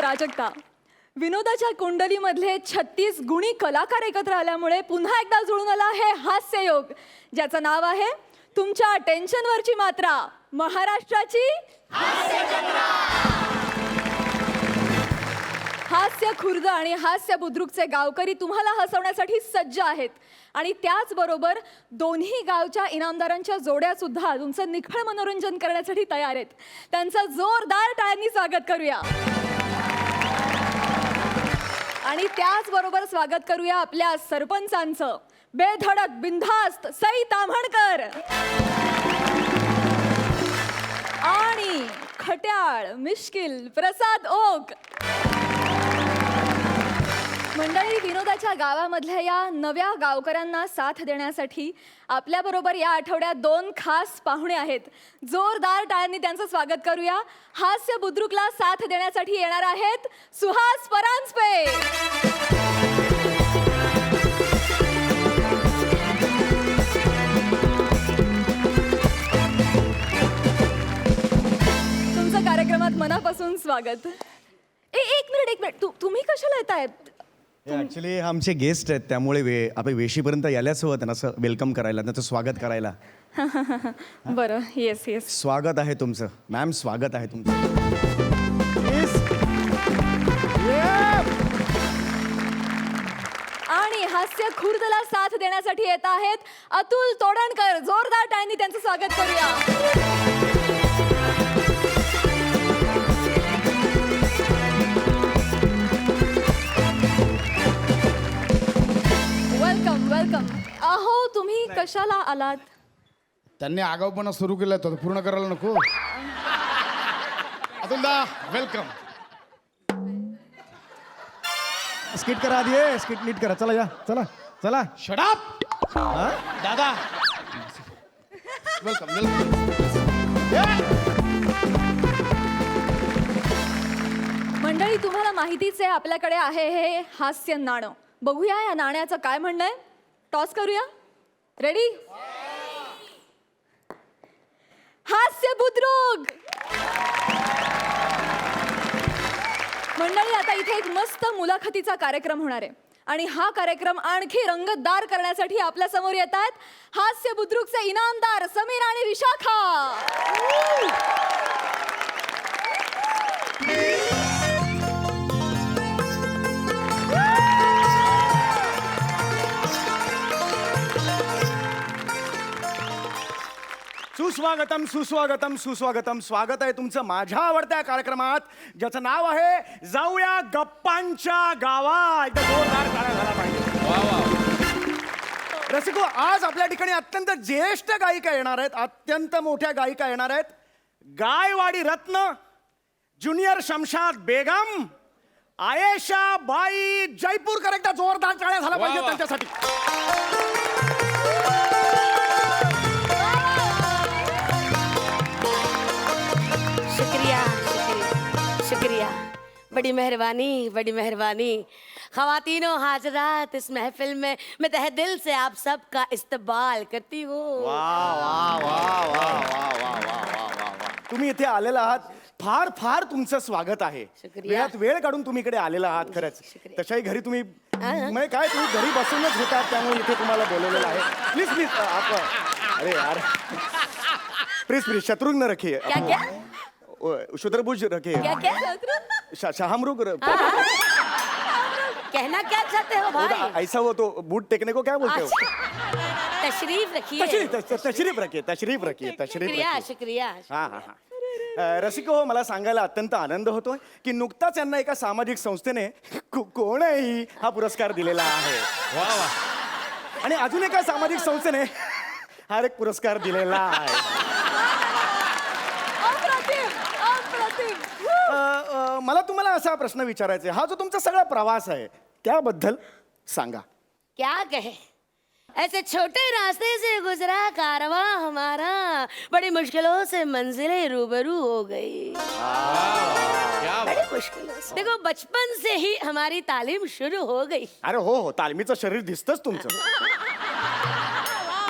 अराजकता. विनोदाच्या कुंडलीमधले 36 गुणी कलाकार एकत्र आल्यामुळे पुन्हा एकदा जुळून आला हे हास्ययोग, ज्याचं नाव आहे तुमच्या टेन्शनवरची मात्रा, महाराष्ट्राची हास्य खुर्द आणि हास्य बुद्रुकचे गावकरी तुम्हाला हसवण्यासाठी सज्ज आहेत. आणि त्याचबरोबर दोन्ही गावच्या इनामदारांच्या जोड्या सुद्धा तुमचं निखळ मनोरंजन करण्यासाठी तयार आहेत. त्यांचं जोरदार टाळ्यांनी स्वागत करूया. आणि त्याचबरोबर स्वागत करूया आपल्या सरपंचांचं, बेधडक बिनधास्त सई ताम्हणकर आणि खट्याळ मिश्किल प्रसाद ओक. मंडळी, विनोदाच्या गावामधल्या या नव्या गावकऱ्यांना साथ देण्यासाठी आपल्याबरोबर या आठवड्यात 2 खास पाहुणे आहेत. जोरदार टाळ्यांनी त्यांचं स्वागत करूया. हास्य बुद्रुकला साथ देण्यासाठी येणार आहेत सुहास परांजपे. तुमचं कार्यक्रमात मनापासून स्वागत. एक मिनिट तुम्ही कशाला येतायत? ॲक्च्युली आमचे गेस्ट आहेत, त्यामुळे आपण वेशीपर्यंत यायलाच हवं त्यांना असं वेलकम करायला, त्यांचं स्वागत करायला. बरं, येस येस. स्वागत आहे तुमचं मॅम, स्वागत आहे तुमचं. आणि हास्य खुर्दला साथ देण्यासाठी येत आहेत अतुल तोडणकर. जोरदार टाळ्यांनी त्यांचं स्वागत करूया. Welcome welcome. अहो, तुम्ही कशाला आलात? त्यांनी आगाऊपणा सुरू केला तर पूर्ण करायला नको. अतुलदा वेलकम. स्किट करा आधी, स्किट नीट करा. चला या, चला चला. शट अप दादा. Welcome welcome. मंडळी, तुम्हाला माहितीच आहे आपल्याकडे आहे हे हास्य नाणं. बघूया या नाण्याचं काय म्हणणं आहे. टॉस करूया. रेडी? हास्य बुद्रुक. मंडळी, आता इथे एक मस्त मुलाखतीचा कार्यक्रम होणार आहे आणि हा कार्यक्रम आणखी रंगतदार करण्यासाठी आपल्या समोर येत आहेत हास्य बुद्रुकचे इनामदार समीर आणि विशाखा. सुस्वागतम सुस्वागतम सुस्वागतम. स्वागत आहे तुमचं माझ्या आवडत्या कार्यक्रमात, ज्याचं नाव आहे जाऊया गप्पांच्या गावात. एकदा जोरदार टाळ्या झाला पाहिजे. रसिको, आज आपल्या ठिकाणी अत्यंत ज्येष्ठ गायिका येणार आहेत, अत्यंत मोठ्या गायिका येणार आहेत. गायवाडी रत्न, ज्युनियर शमशाद बेगम, आयेशा बाई जयपूरकर. एकदा जोरदार टाळ्या झाला पाहिजे त्यांच्यासाठी. शुक्रिया शुक्रिया शुक्रिया. बड़ी मेहरबानी बड़ी मेहरबानी. ख़वातीनो हाजरात, इस महफिल में मैं तहे दिल से आप सबका इस्तकबाल करती हूँ. वाह वाह वाह वाह वाह वाह वाह वाह. तुम्ही इथे आलेला आहात, फार फार तुमचं स्वागत आहे. शुक्रिया. वेळात वेळ काढून तुम्ही इकडे आलेला आहात. खरंच शुक्रिया. तशाही घरी तुम्ही म्हणजे काय, तुम्ही घरी बसूनच होतात, त्यामुळे इथे तुम्हाला बोलवलेलं आहे. प्लीज प्लीज आप. अरे यार, प्लीज प्लीज शत्रुघ्न रखिए. क्या क्या शुत्रभुज रखिए. क्या क्या शाहमृग. कहना क्या चाहते हो भाई? ऐसा वो तो बूट टेकने को क्या बोलते हो? तशरीफ रखिए. तशरीफ रखिए, तशरीफ रखिए, तशरीफ शुक्रिया रखिए. शुक्रिया. हा हा हा. रसिको हो, मला सांगायला अत्यंत आनंद होतोय की नुकताच यांना एका सामाजिक संस्थेने कोण आहे ही हा पुरस्कार दिलेला आहे. आणि अजून एका सामाजिक संस्थेने हा एक पुरस्कार दिलेला आहे. मला तुम्हाला असा प्रश्न विचारायचा आहे, हा जो तुमचा सगळा प्रवास आहे त्याबद्दल सांगा. क्या कहे, ऐसे छोटे रास्ते से गुजरा कारवां हमारा, बड़ी मुश्किलों से मंजिलें रूबरू हो गई. बड़ी मुश्किलों से. देखो, बचपन से ही हमारी तालीम शुरू हो गई. अरे हो हो, तालमीचं शरीर दिसतंच तुमचं.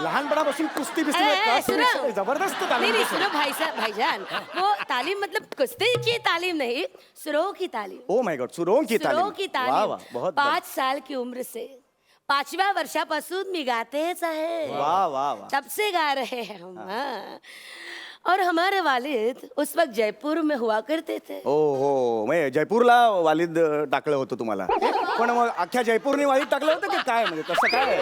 लहानपणापासून कुस्ती बिस्ती ए, ए, सुनो. जबरदस्त नहीं तालीम नहीं देते. सुनो भाई साहब भाईजान वो तालीम मतलब कुश्ती की तालीम नहीं सुरों की तालीम ओ माय गॉड सुरों की तालीम. सुरों की वाह वाह तालीम बहुत 5 साल की उम्र से 5व्या वर्षापासून मी गातेच आहे वाह वाह वाह. तब से गा रहे हैं हम हाँ. और हमारे वालिद उस वक्त जयपुर में हुआ करते थे हो हो म्हणजे जयपूरला वालिद टाकलं होतं तुम्हाला पण मग अख्ख्या जयपूरने वालिद टाकलं होतं की काय म्हणजे कसं काय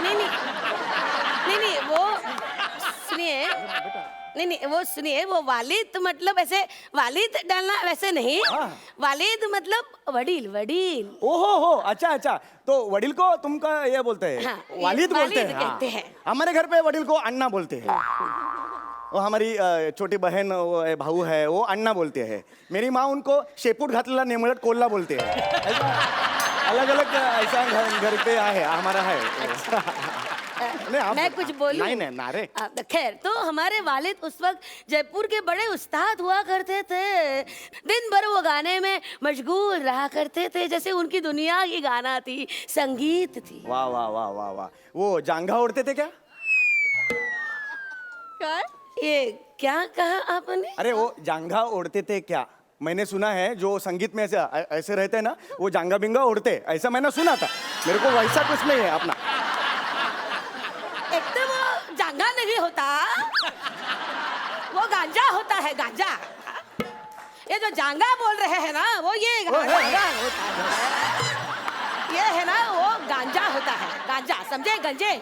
नहीं नहीं नहीं नहीं वो सुनिए नहीं नहीं वो सुनिए वो वालिद मतलब ऐसे वालिद डालना वैसे नहीं हाँ. वालिद मतलब वडील वडील ओ हो अच्छा अच्छा तो वडील को तुमका ये बोलते हैं हाँ, ये वालिद बोलते वालिद हैं कहते हाँ. हैं. हमारे घर पे वडील को अन्ना बोलते हैं वो हमारी छोटी बहन वो है, भाऊ है वो अन्ना बोलते हैं मेरी माँ उनको शेपूट घातलेला नेमळट कोल्हा बोलते हैं अलग अलग ऐसा घर पे है हमारा है नहीं, आप- मैं कुछ बोलूं नहीं नहीं ना रे खैर तो हमारे वालिद उस वक्त जयपुर के बड़े उस्ताद हुआ करते थे दिन भर वो गाने में मशगूल रहा करते थे जैसे उनकी दुनिया की गाना थी संगीत थी वाह वाह वाह वाह वाह वो जांघा उड़ते थे क्या काय ये क्या कहा आपने अरे वो जांघा ओढ़ते थे क्या मैंने सुना है जो संगीत में ऐसे ऐसे रहते हैं ना वो जांघा बिंगा ओढ़ते ऐसा मैंने सुना था मेरे को वैसा कुछ नहीं है अपना एक तो वो जांगा नहीं होता वो गांजा होता है गांजा ये जो जांगा बोल रहे हैं ना वो ये गांजा होता है ये है ना वो गांजा होता है गांजा समझे गंजे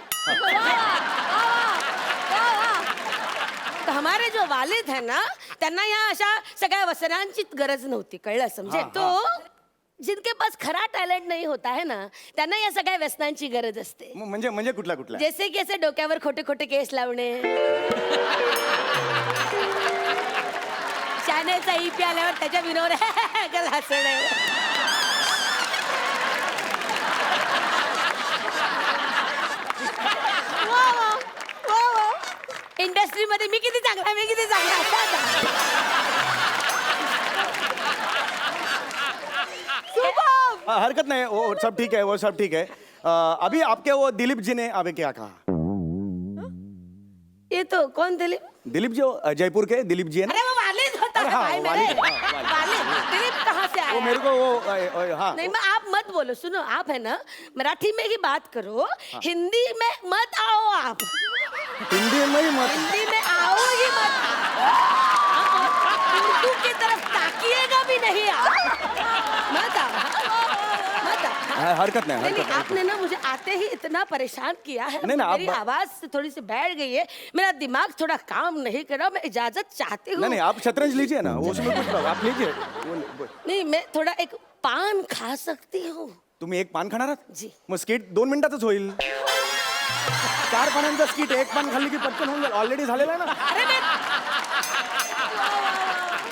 तर हमारे जो वालिद है ना त्यांना या अशा सगळ्या वसनांची गरज नव्हती कळलं समजे हाँ, तो जिनके पास खरा टॅलेंट नाही होता है ना त्यांना या सगळ्या व्यसनांची गरज असते म्हणजे म्हणजे कुठला कुठला जैसे की असे डोक्यावर खोटे खोटे केस लावणे शानेचा ईपी आल्यावर त्याच्या विनोद हसणे इंडस्ट्री मध्ये मी किती चांगला हरकत नहीं वो सब ठीक है वो सब ठीक है अभी आपके वो दिलीप जी ने अभी क्या कहा ये तो कौन दिलीप दिलीप जो जयपुर के दिलीप जी है ना अरे वो वालिद होता अरे है हाँ, भाई वो मेरे वालिद, हाँ, वालिद। वालिद दिलीप कहाँ से वो आया मेरे को वो हाँ नहीं मैं आप मत बोलो सुनो आप है ना मराठी में ही बात करो हिंदी में मत आओ आप हिंदी में ही मत हिंदी में आओ ही मत उर्दू की तरफ ताकिएगा भी नहीं आप मत आओ मत आओ हरकत नहीं नहीं, हरकत नहीं आपने ना मुझे आते ही इतना परेशान किया है नहीं, मेरी आप- आवाज से थोड़ी सी बैठ गई है मेरा दिमाग थोड़ा काम नहीं कर रहा मैं इजाजत चाहती हूँ नहीं नहीं आप शतरंज लीजिए ना वो उसमें कुछ आप लीजिए वो- नहीं मैं थोड़ा एक पान खा सकती हूँ तुम्ही एक पान खाणार आहात जी. मग स्किट 2 मिनिटातच होईल 4 पानांचा स्किट एक पान खाल्ली की पटकन होऊन जाईल ऑलरेडी झालेला आहे ना अरे मैं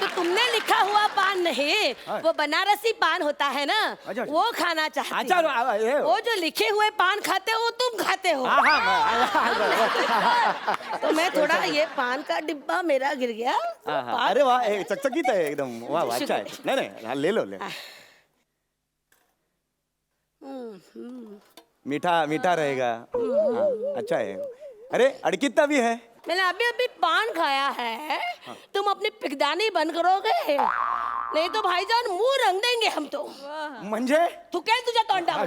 तो तुमने लिखा हुआ पान नहीं हाँ। वो बनारसी पान होता है ना अच्छा। वो खाना चाहती अच्छा, हूँ। ये- वो जो लिखे हुए पान खाते हो वो तुम खाते हो हाँ हाँ तो मैं थोड़ा ये पान का डिब्बा मेरा गिर गया तो हाँ, हाँ, पान- अरे वाह ए, चकचकीत है एकदम वाह वाह, अच्छा है नहीं नहीं हाँ, ले लो मीठा मीठा रहेगा हाँ, अच्छा है अरे अड़किता भी है मैंने अभी अभी पान खाया है तुम अपनी पिकदानी बंद करोगे नहीं तो भाईजान मुंह रंग देंगे हम तो म्हणजे थुकेल तुझ्या तोंडावर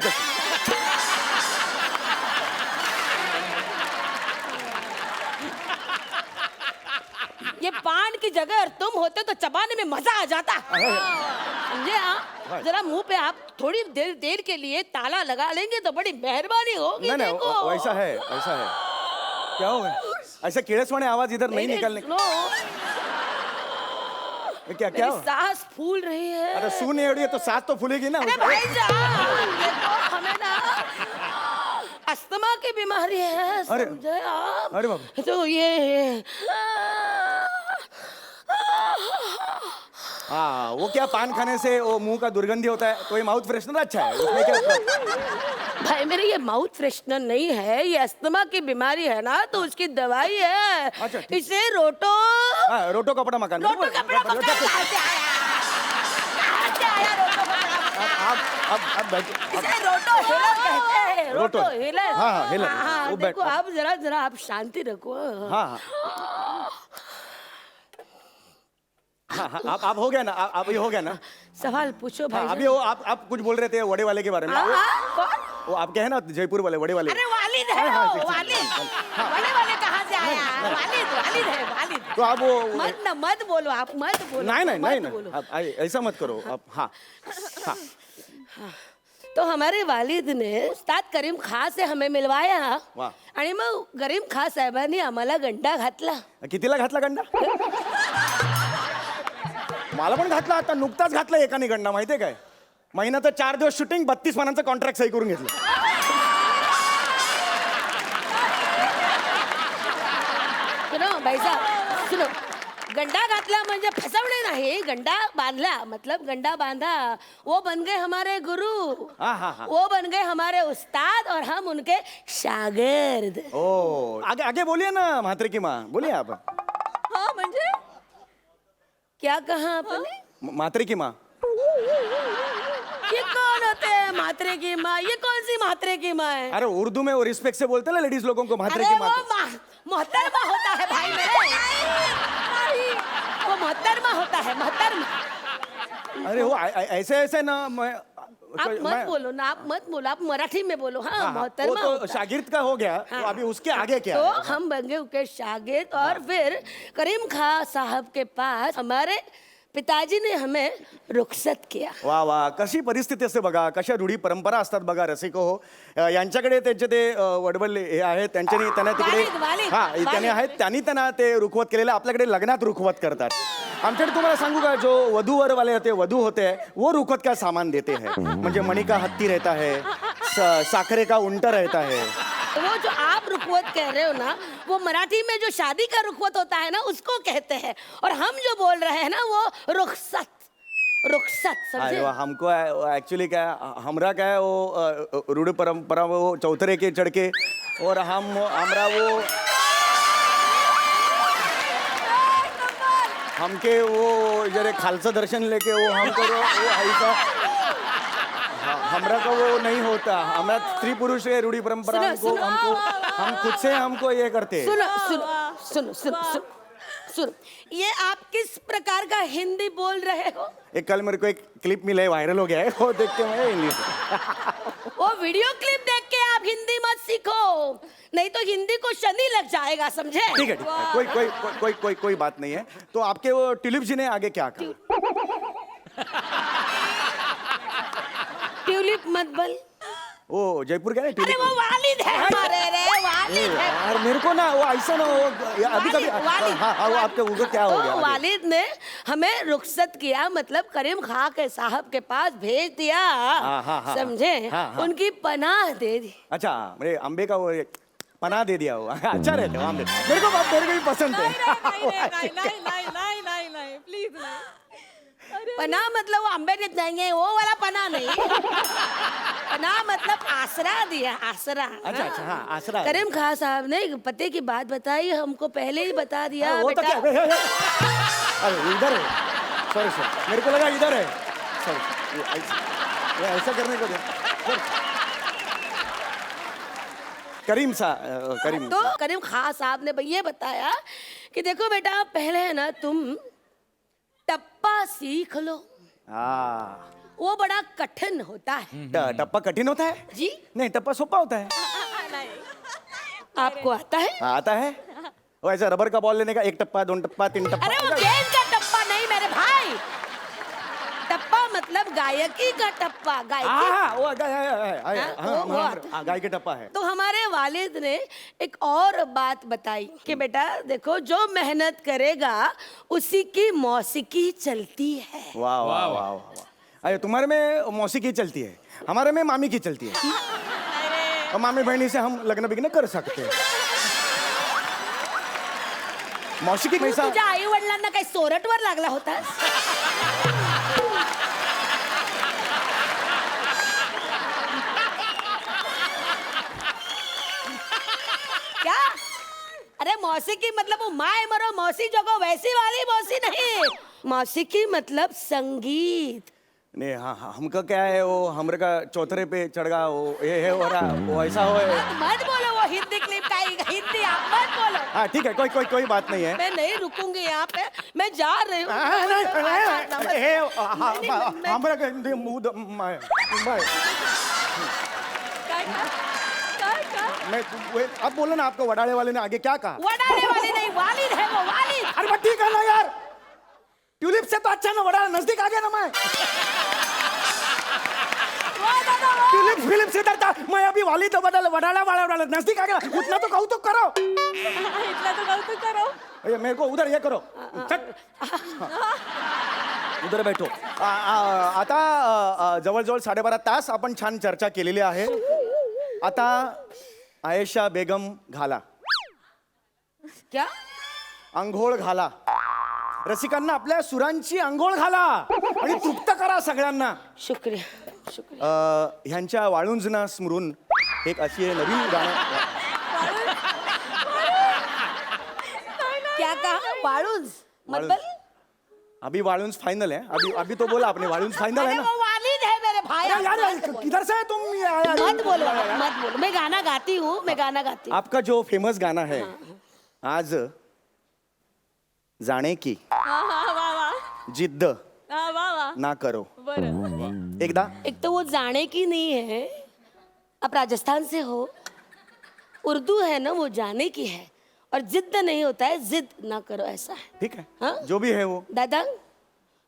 ये पान की जगह तुम होते तो चबाने में मजा आ जाता समझे आप जरा मुंह पे आप थोड़ी देर देर के लिए ताला लगा लेंगे तो बड़ी मेहरबानी होगी नहीं नहीं देखो वैसा है ऐसा है क्या हो गया ऐसे किड़सवाने आवाज इधर नहीं निकलने सुनो, क्या क्या मेरी हो? सांस फूल रही है अरे सुन एवढी है तो सांस तो फूलेगी ना अरे भाईजान देखो हमें ना अस्थमा की बीमारी है अरे, समझे आप अरे बाप तो ये हाँ वो क्या पान खाने से वो मुंह का दुर्गंधी होता है तो ये माउथ फ्रेशनर अच्छा है उसमें क्या भाई मेरे ये माउथ फ्रेशनर नहीं है ये अस्थमा की बीमारी है ना तो उसकी दवाई है अच्छा, ठीक। इसे रोटो हाँ, रोटो कपड़ा मकान रोटो कपड़ा पकड़ा कहाँ से आया रोटो कपड़ा आप बैठो इसे रोटो हिलर कहते हैं, रोटो। रोटो हिलर। हाँ, हाँ, हिलर। हाँ, वो देखो बैठ- आप जरा आप शांति रखो। हाँ हाँ हाँ, आप हो गया ना, आप ये हो गया ना। सवाल पूछो भाई। हाँ, अभी वो आप कुछ बोल रहे थे वड़े वाले के बारे में। कौन? वो आपके हैं ना जयपुर वाले वड़े वाले। अरे वालिद है हाँ, वो, ठीक, वालिद। बड़े वाले कहाँ से आया? वालिद, वालिद है, वालिद। तो आप वो मत बोलो, आप मत बोलो। नहीं मत नहीं बोलो। आप ऐसा मत करो आप। हाँ हाँ तो हमारे वालिद ने उस्ताद करीम खां से हमें मिळवाया वाह. आणि मग करीम खां साहेबांनी आम्हाला गंडा घातला. कितीला घातला गंडा? मला पण घातला, आता नुकताच घातला एकाने गंडा, माहितीये काय? महिन्याचं 4 दिवस शूटिंग, 32 पानांचं कॉन्ट्रॅक्ट सही करून घेतलं. सुनो भाई साहब, सुनो. गंडा घातला म्हणजे फसवणे नाही, गंडा बांधला मतलब गंडा बांधा. वो बन गए हमारे गुरु, हाँ, हाँ, हाँ. वो बन गए हमारे उस्ताद और हम उनके शागिर्द. ओ आगे आगे बोलिए ना म्हात्रे की माँ, बोलिए आप. हा म्हणजे क्या कहा आपने? म्हात्रे की माँ. ये कौन होते हैं मात्रे की माँ? ये कौन सी मात्रे की माँ है? अरे उर्दू में वो रिस्पेक्ट से बोलते हैं ना लेडीज लोगों को, म्हात्रे अरे की वो माँ. मोहतरमा होता है भाई मेरे. वो मोहतरमा होता है, मोहतरमा. अरे वो ऐसे ऐसे ना मैं आप मत बोलो ना, आप मत बोलो, आप मराठी में बोलो. हाँ, हाँ, हाँ, वो मोहतरमा तो होता है. शागिर्द का हो गया. हाँ. तो अभी उसके आगे क्या तो है? हम बन गए उनके शागिर्द और फिर करीम खां साहब के पास हमारे पिताजी ने हमें रुखसत किया. वा वा, कशी परिस्थिती असते बघा, कशा रूढी परंपरा असतात बघा रसिको हो. यांच्याकडे त्यांचे ते वडवल हे आहेत, त्यांच्यानी त्यांना तिकडे वालिद, वालिद, हा वालिद. त्याने आहेत, त्यांनी त्यांना ते रुखवत केलेलं. आपल्याकडे लग्नात रुखवत करतात. आमच्याकडे तुम्हाला सांगू का, जो वधूवर वाले होते, वधू होते, वो रुखवत का सामान देते हैं. म्हणजे मणी का हत्ती रहता है, साखरे का उंट रहता है. वो जो आप रुखवत कह रहे हो ना, वो मराठी में जो शादी का रुखवत होता है ना, उसको कहते हैं. और हम जो बोल रहे हैं ना, वो रुखसत. रुखसत समझे? अरे वाह, हमको एक्चुअली क्या हमरा क्या है, वो रूढ़ परंपरा वो चौतरे के चढ़ के, और हमरा वो हमके वो जरे खालसा दर्शन लेके वो हमको वो ऐसा हमरा का वो नहीं होता. हमरा स्त्री पुरुष है रूढ़ी परंपरा, सुनो, हमको सुनो. हम खुद से हमको ये करते हैं. सुनो सुनो सुनो सुनो सुनो सुनो. ये आप किस प्रकार का हिंदी बोल रहे हो? एक कल मेरे को एक क्लिप मिला है, वायरल हो गया है, वो देख के मैं इंग्लिश. वो वीडियो क्लिप देख के आप हिंदी मत सीखो, नहीं तो हिंदी को शनि लग जाएगा, समझे? ठीक है, ठीक है. कोई कोई कोई कोई कोई बात नहीं है. तो आपके वो ट्यूलिप जी ने आगे क्या कहा? ट्यूलिप मत बोल. वो जयपुर का है अरे ट्यूलिप. वो वालिद है हमारे रे, वालिद है. यार मेरे को ना वो ऐसा ना वो अभी कभी वालिद, हाँ हाँ वो आपके ऊपर क्या हो तो गया आगे? वालिद ने हमें रुखसत किया, मतलब करीम खां के साहब के पास भेज दिया. हाँ, समझे? हाँ, हाँ. उनकी पनाह दे दी. अच्छा, मेरे अम्बे का वो एक पना दे दिया वो. अच्छा रहते हो आम्बे, मेरे को भी पसंद है. नाही प्लीज नाही. पनाह मतलब वो आंबे देत नहीं, वो वाला पनाह नहीं. पनाह मतलब आसरा दिया, आसरा. अच्छा अच्छा हाँ आसरा. करीम खां साहब ने पते की बात बताई, हमको पहले ही बता दिया. हाँ, वो तो बेटा क्या अरे इधर है, सॉरी सर, मेरे को लगा इधर है. सॉरी, ये ऐसा करने को दे. करीम करीम तो करीम खां साहब ने ये बताया कि देखो बेटा, पहले है ना तुम टप्पा सीख लो, हाँ. वो बड़ा कठिन होता है. टप्पा कठिन होता है? जी, नहीं, टप्पा सोपा होता है. आपको आता है? हाँ, आता है. वो ऐसा रबर का बॉल लेने का, 1 टप्पा 2 टप्पा 3 टप्पा. अरे वो गेंद का टप्पा नहीं मेरे भाई, टप्पा मतलब गायकी का टप्पा. गायकी. हाँ, वो वो आता गाय के टप्पा है. तो हमारे वालिद ने एक और बात बताई कि बेटा देखो, जो मेहनत करेगा उसी की मौसीकी चलती है. वाह वाह वाह वाह. अरे तुम्हारे में मौसीकी चलती है, हमारे में मामी की चलती है. और मामी बहनी से हम लग्न बिग्न कर सकते हैं. मौसीकी तू पैसा. तुझ्या आई वडिलांना काही सोरटवर लागला होता? क्या? अरे मौसीकी मतलब वो माए मरो मौसी जगो वैसी वाली मौसी नहीं. मौसीकी मतलब संगीत. नहीं हाँ हाँ, हमका क्या है वो हमरे का चौथरे पे चढ़ गया वो ये हो रहा वो ऐसा हो मत बोलो वो हिंदी क्लिप का हिंदी आप मत बोलो। हाँ ठीक है कोई बात नहीं है मैं नहीं रुकूंगी यहाँ पे, मैं जा रही हूँ। हमरा का हिंदी मुंह मैं अब बोलो ना आपको वडाले वाले ने आगे क्या कहा वडाने वाली नहीं, वालिद है वो, वालिद। अरे बट ठीक है ना यार ट्यूलिप से तो अच्छा ना वड़ा नजदीक आ गया ना मैं ट्यूलिप फिलिप से डरता मैं अभी वाली तो वडाला नजदीक आ गया उतना तो कहू तो करो इतना तो कौतुक करो. ये मेरे को उधर ये करो चल. उधर बैठो आता जवळजवळ 12.5 तास आपण छान चर्चा केलेली आहे. आता आयेशा बेगम घाला क्या? अंघोळ घाला रसिकांना आपल्या सुरांची अंघोळ घाला आणि तृप्त करा सगळ्यांना. शुक्रिया शुक्रिया. ह्यांच्या वाळुंजना स्मरून एक अशी नवीन गाणं क्या कहा? वाळुंज मतलब? अभी वाळुंज फाइनल है. अभी तो बोला आपने वाळुंज फाइनल है अरे ना. वो वालिद है मेरे भाई. अरे यार किधर से है तुम मत बोलो मत बोलो. मैं गाना गाती हूँ, मैं गाना गाती हूँ. आपका जो फेमस गाना है आज जाने की जिद्द ना करो. बरं. एकदा एक तो वो जाने की नहीं है, आप राजस्थान से हो. उर्दू है ना, वो जाने की है. और जिद्द नहीं होता है, जिद ना करो ऐसा है. ठीक है हाँ? जो भी है वो. दादा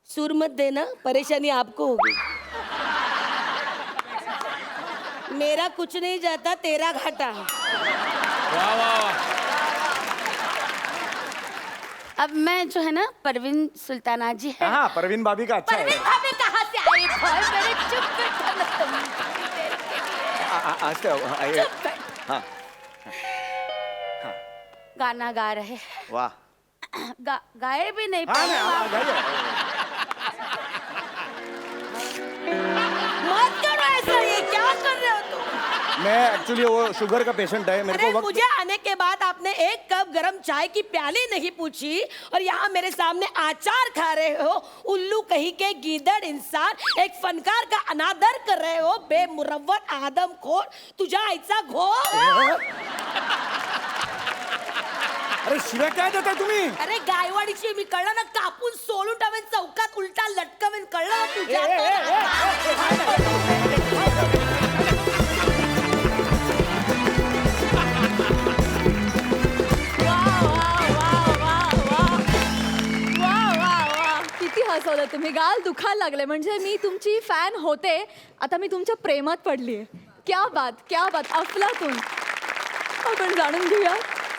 सुर मत देना, परेशानी आपको होगी. मेरा कुछ नहीं जाता, तेरा घाटा. वाह वाह. अब मैं जो है ना परवीन सुल्ताना जी है. हाँ परवीन भाभी का अच्छा परवीन है. भाभी कहाँ से आई भाई? मेरे चुप बैठो. आज चुप बैठ. हाँ गाना गा रहे. वाह. गाए भी नहीं. हाँ नहीं, हाँ, गाइए. मत करो ऐसा, ये क्या कर रहे हो तुम? मैं एक्चुअली वो शुगर का पेशेंट है मेरे अरे को वक्त. मुझे आने के बाद आपने एक कप गरम चाय की प्याली नहीं पूछी और यहाँ मेरे सामने आचार खा रहे हो. उल्लू कहीं के गीदड़ इंसान, एक फनकार का अनादर कर रहे हो. बेमुरव्वत आदमखोर, तुझा आईचा घोर. अरे शिव्या काय देताय तुम्ही. अरे गायवाडीची मी, कळलं ना, कापून सोलून टावेन, चौकात उलटा लटकवेन, कळलं ना तुझ्या. किती हसवलं तुम्ही. गाल दुखायला लागले. म्हणजे मी तुमची फॅन होते, आता मी तुमच्या प्रेमात पडलीये. क्या बात अफलातून. आपण जाणून घेऊया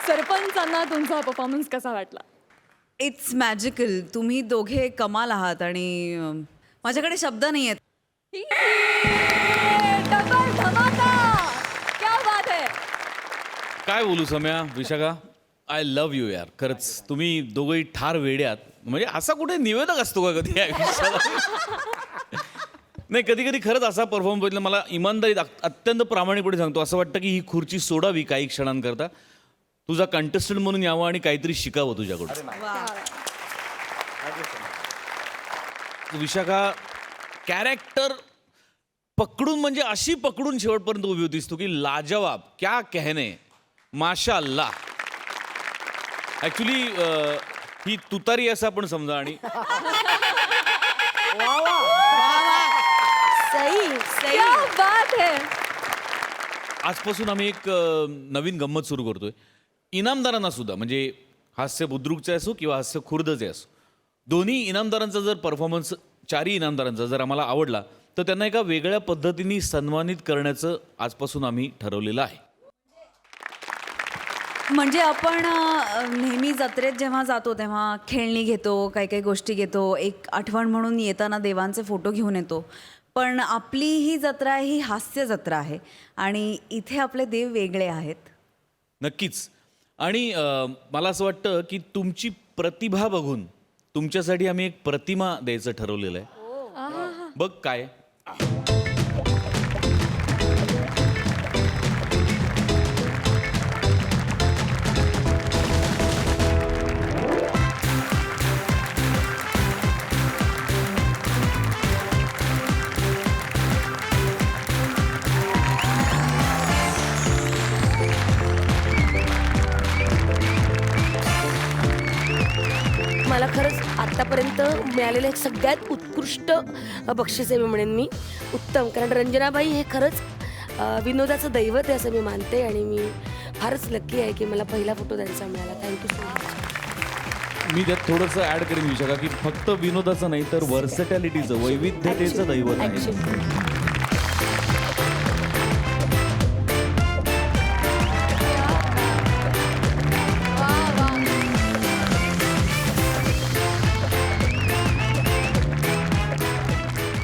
सरपंचांना तुमचा परफॉर्मन्स कसा वाटला. It's magical. तुम्ही दोघे कमाल आहात आणि माझ्याकडे शब्द नाही आहेत. डबल धमाका. क्या बात है. काय बोलू सम्या विशाखा, आय लव्ह यू यार. खरंच तुम्ही दोघंही ठार वेडे आहात. म्हणजे असा कुठे निवेदक असतो का कधी आयुष्यात? नाही कधी कधी खरंच असा परफॉर्म बघितलं मला इमानदारीत अत्यंत प्रामाणिकपणे सांगतो असं वाटतं की ही खुर्ची सोडावी काही क्षणांकरता, तुझा कंटेस्टंट म्हणून यावं आणि काहीतरी शिकावं तुझ्याकडून. विशाखा कॅरेक्टर पकडून म्हणजे अशी पकडून शेवटपर्यंत उभी होतीस तू की लाजवाब. क्या कहने, माशा अल्लाह. ऍक्च्युली ही तुतारी असं आपण समजा. आणि सही क्या बात है. आजपासून आम्ही एक नवीन गंमत सुरू करतोय. इनामदारांना सुद्धा, म्हणजे हास्य बुद्रुकचे असो किंवा हास्य खुर्दचे असो, दोन्ही इनामदारांचा जर परफॉर्मन्स, चारही इनामदारांचा जर आम्हाला आवडला तर त्यांना एका वेगळ्या पद्धतीने सन्मानित करण्याचं आजपासून आम्ही ठरवलेलं आहे. म्हणजे आपण नेहमी जत्रेत जेव्हा जातो तेव्हा खेळणी घेतो, काही काही गोष्टी घेतो, एक आठवण म्हणून येताना देवांचे फोटो घेऊन येतो. पण आपली ही जत्रा ही हास्य जत्रा आहे आणि इथे आपले देव वेगळे आहेत. नक्कीच. आणि मला असं वाटतं की तुमची प्रतिभा बघून तुमच्यासाठी आम्ही एक प्रतिमा द्यायचं ठरवलेलं आहे. बघ काय. मला खरंच आत्तापर्यंत मिळालेलं एक सगळ्यात उत्कृष्ट बक्षीस आहे मी म्हणेन मी. उत्तम. कारण रंजनाबाई हे खरंच विनोदाचं दैवत आहे असं मी मानते आणि मी फारच लक्की आहे की मला पहिला फोटो त्यांचा मिळाला. Thank you so much. मी त्यात थोडंसं ऍड करेन विशाखा की फक्त विनोदाचं नाही तर वर्सटॅलिटीचं वैविध्यतेचं दैवत आहे.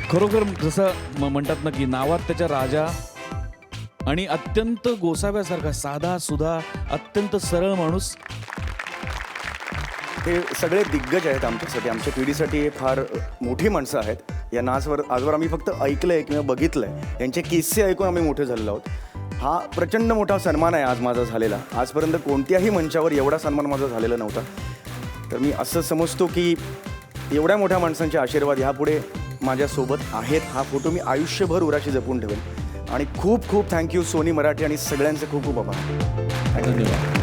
खरोखर जसं म्हणतात ना की नावात त्याच्या राजा आणि अत्यंत गोसाव्यासारखा साधा सुधा अत्यंत सरळ माणूस. हे सगळे दिग्गज आहेत आमच्यासाठी, आमच्या पिढीसाठी हे फार मोठी माणसं आहेत. यांना आजवर आम्ही फक्त ऐकलंय किंवा बघितलंय, यांचे किस्से ऐकून आम्ही मोठे झालेलो आहोत. हा प्रचंड मोठा सन्मान आहे आज माझा झालेला. आजपर्यंत कोणत्याही मंचावर एवढा सन्मान माझा झालेला नव्हता. तर मी असं समजतो की एवढ्या मोठ्या माणसांचे आशीर्वाद ह्यापुढे माझ्यासोबत आहेत. हा फोटो मी आयुष्यभर उराशी जपून ठेवेन. आणि खूप खूप थँक्यू सोनी मराठी आणि सगळ्यांचे खूप खूप आभार. धन्यवाद.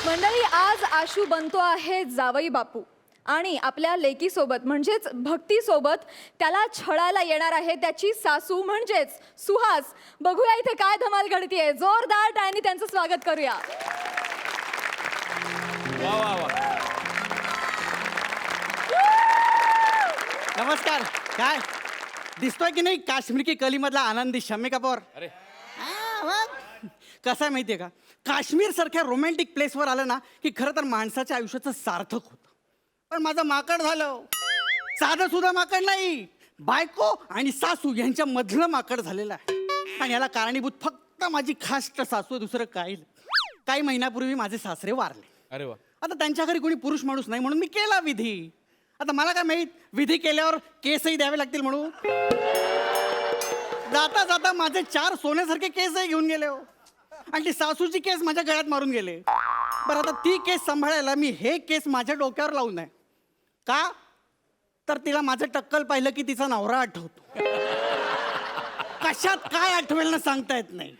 मंडळी, आज आशू बनतो आहे जावई बापू आणि आपल्या लेकीसोबत म्हणजेच भक्तीसोबत त्याला छळायला येणार आहे त्याची सासू म्हणजेच सुहास. बघूया इथे काय धमाल घडतीये. जोरदार टाळ्यांनी त्यांचं स्वागत करूया. वा वा वा. नमस्कार. काय दिसतोय की नाही काश्मीर की कलीमधला आनंदी शम्मी कपूर? अरे कसं आहे माहितीये का, काश्मीर सारख्या रोमॅन्टिक प्लेसवर आलं ना की खरं तर माणसाच्या आयुष्याचं सार्थक होतं. पण माझं माकड झालं. साधं सुद्धा माकड नाही, बायको आणि सासू यांच्या मधलं माकड झालेलं आहे. आणि याला कारणीभूत फक्त माझी खास्ट सासू, दुसरं काही महिन्यापूर्वी माझे सासरे वारले. अरे वा. आता त्यांच्या घरी कोणी पुरुष माणूस नाही म्हणून मी केला विधी. आता मला काय माहित विधी केल्यावर केसही द्यावे लागतील म्हणून. जाता जाता माझे 4 सोन्यासारखे केसही घेऊन गेले हो. आणि ती सासूची केस माझ्या गळ्यात मारून गेले. बरं आता ती केस सांभाळायला मी हे केस माझ्या डोक्यावर लावून आहे का, तर तिला माझं टक्कल पाहिलं की तिचा नवरा आठवतो. कशात काय आठवेल ना सांगता येत नाही.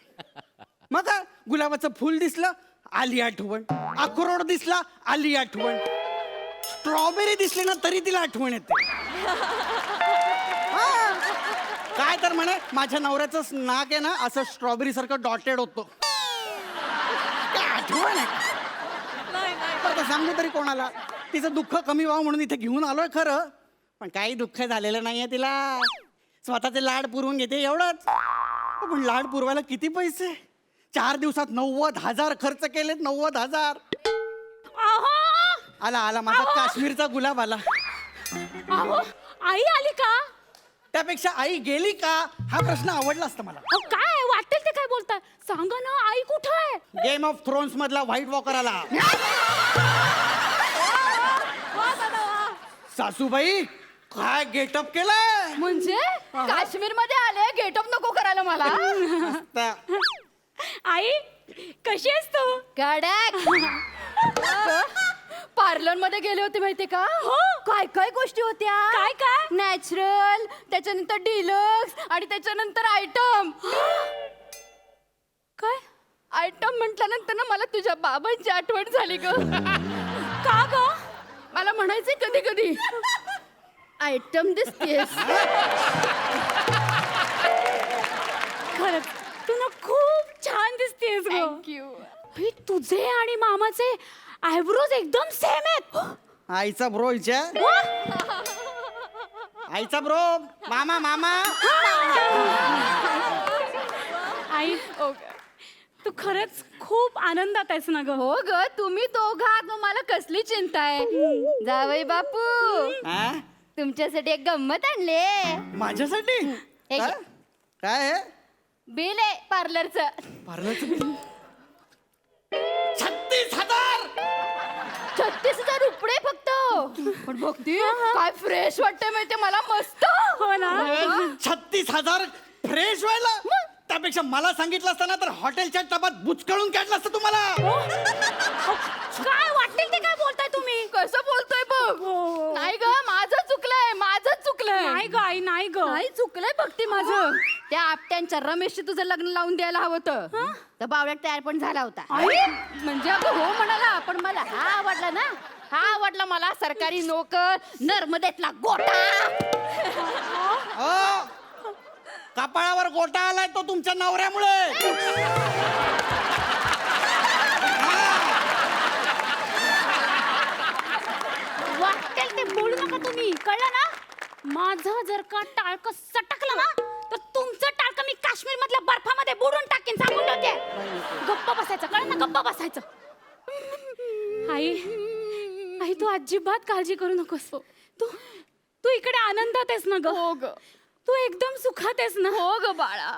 मग काय, गुलाबाचं फुल दिसलं आली आठवण, अक्रोड दिसला आली आठवण, स्ट्रॉबेरी दिसली ना तरी तिला आठवण येते. हा. काय तर म्हणे माझ्या नवऱ्याचं नाक आहे ना असं स्ट्रॉबेरी सारखं डॉटेड होतं. काय आठवण आहे. बरं सांगू तरी कोणाला. तिचं दुःख कमी व्हावं म्हणून इथे घेऊन आलोय खरं, पण काही दुःख झालेलं नाहीये तिला. स्वतःचे लाड पुरवून घेते एवढंच. पण लाड पुरवायला किती पैसे. 4 दिवसात 90,000 खर्च केलेत. 90,000. आला माझा काश्मीरचा गुलाब आला. आई आली का? त्यापेक्षा आई गेली का हा प्रश्न आवडला असता मला. काय वाटेल ते काय बोलताय, सांगा ना. आई कुठं आहे? गेम ऑफ थ्रोन्स मधला व्हाईट वॉकर आला. सासूबाई काय गेटअप केलाय. म्हणजे काश्मीर मध्ये आले, गेटअप नको करायला मला. आई कशी आहेस तू? पार्लर मध्ये गेले होते माहितीये का. काय काय गोष्टी होत्या. काय नॅचरल, त्याच्यानंतर डिलक्स आणि त्याच्यानंतर आयटम. काय आयटम म्हटल्यानंतर ना मला तुझ्या बाबांची आठवण झाली ग. का ग? मला म्हणायचे कधी कधी आयटम दिसतेस. खरंच तू ना खूप छान दिसतेस ग. थँक्यू. तुझे आणि मामाचे आयब्रोज एकदम सेम आहेत. आईचा ब्रो हिच्या. आईचा ब्रो मामा मामा. आई तू खरंच खूप आनंदात आहेस ना ग. हो ग, तुम्ही दोघात मग मला कसली चिंता आहे. जावई बापू, हा? तुमच्यासाठी एक गंमत आणले. माझ्यासाठी एक- काय? काय आहे? बिल आहे पार्लरचं. पार्लरचं बिल? 36,000. 36,000 रुपये फक्त. पण बघती काय फ्रेश वाटतंय माहितीये मला. मस्त. हो ना. 36,000 फ्रेश व्हायला. त्यापेक्षा मला सांगितलं असतं ना तर हॉटेलच्या टबात बुचकळून काढलं असतं तुम्हाला. काय वाटेल ते काय बोलताय तुम्ही? कसं बावड्यांच्या रमेशशी तुझं लग्न लावून द्यायला हवं होतं तर बावड्यात तयार पण झाला होता म्हणजे अगं हो म्हणाला पण मला हा आवडला ना हा आवडला मला सरकारी नोकर नर्मदेतला गोटा हो कपाळावर गोटा आलाय तो तुमच्या नवऱ्यामुळे वाटेल ते बोलू नका तुम्ही कळलं ना माझं जर का टाळकं सटकलं ना तर तुमचं टाळकं मी काश्मीर मधल्या बर्फामध्ये बुडून टाकेन सांगून ठेवते गप्प बसायचं कळलं ना गप्प बसायचं आई आई तू अजिबात काळजी करू नकोस तू तू इकडे आनंदात आहेस ना ग हो ग तू एकदम सुखात आहेस ना हो ग बाळा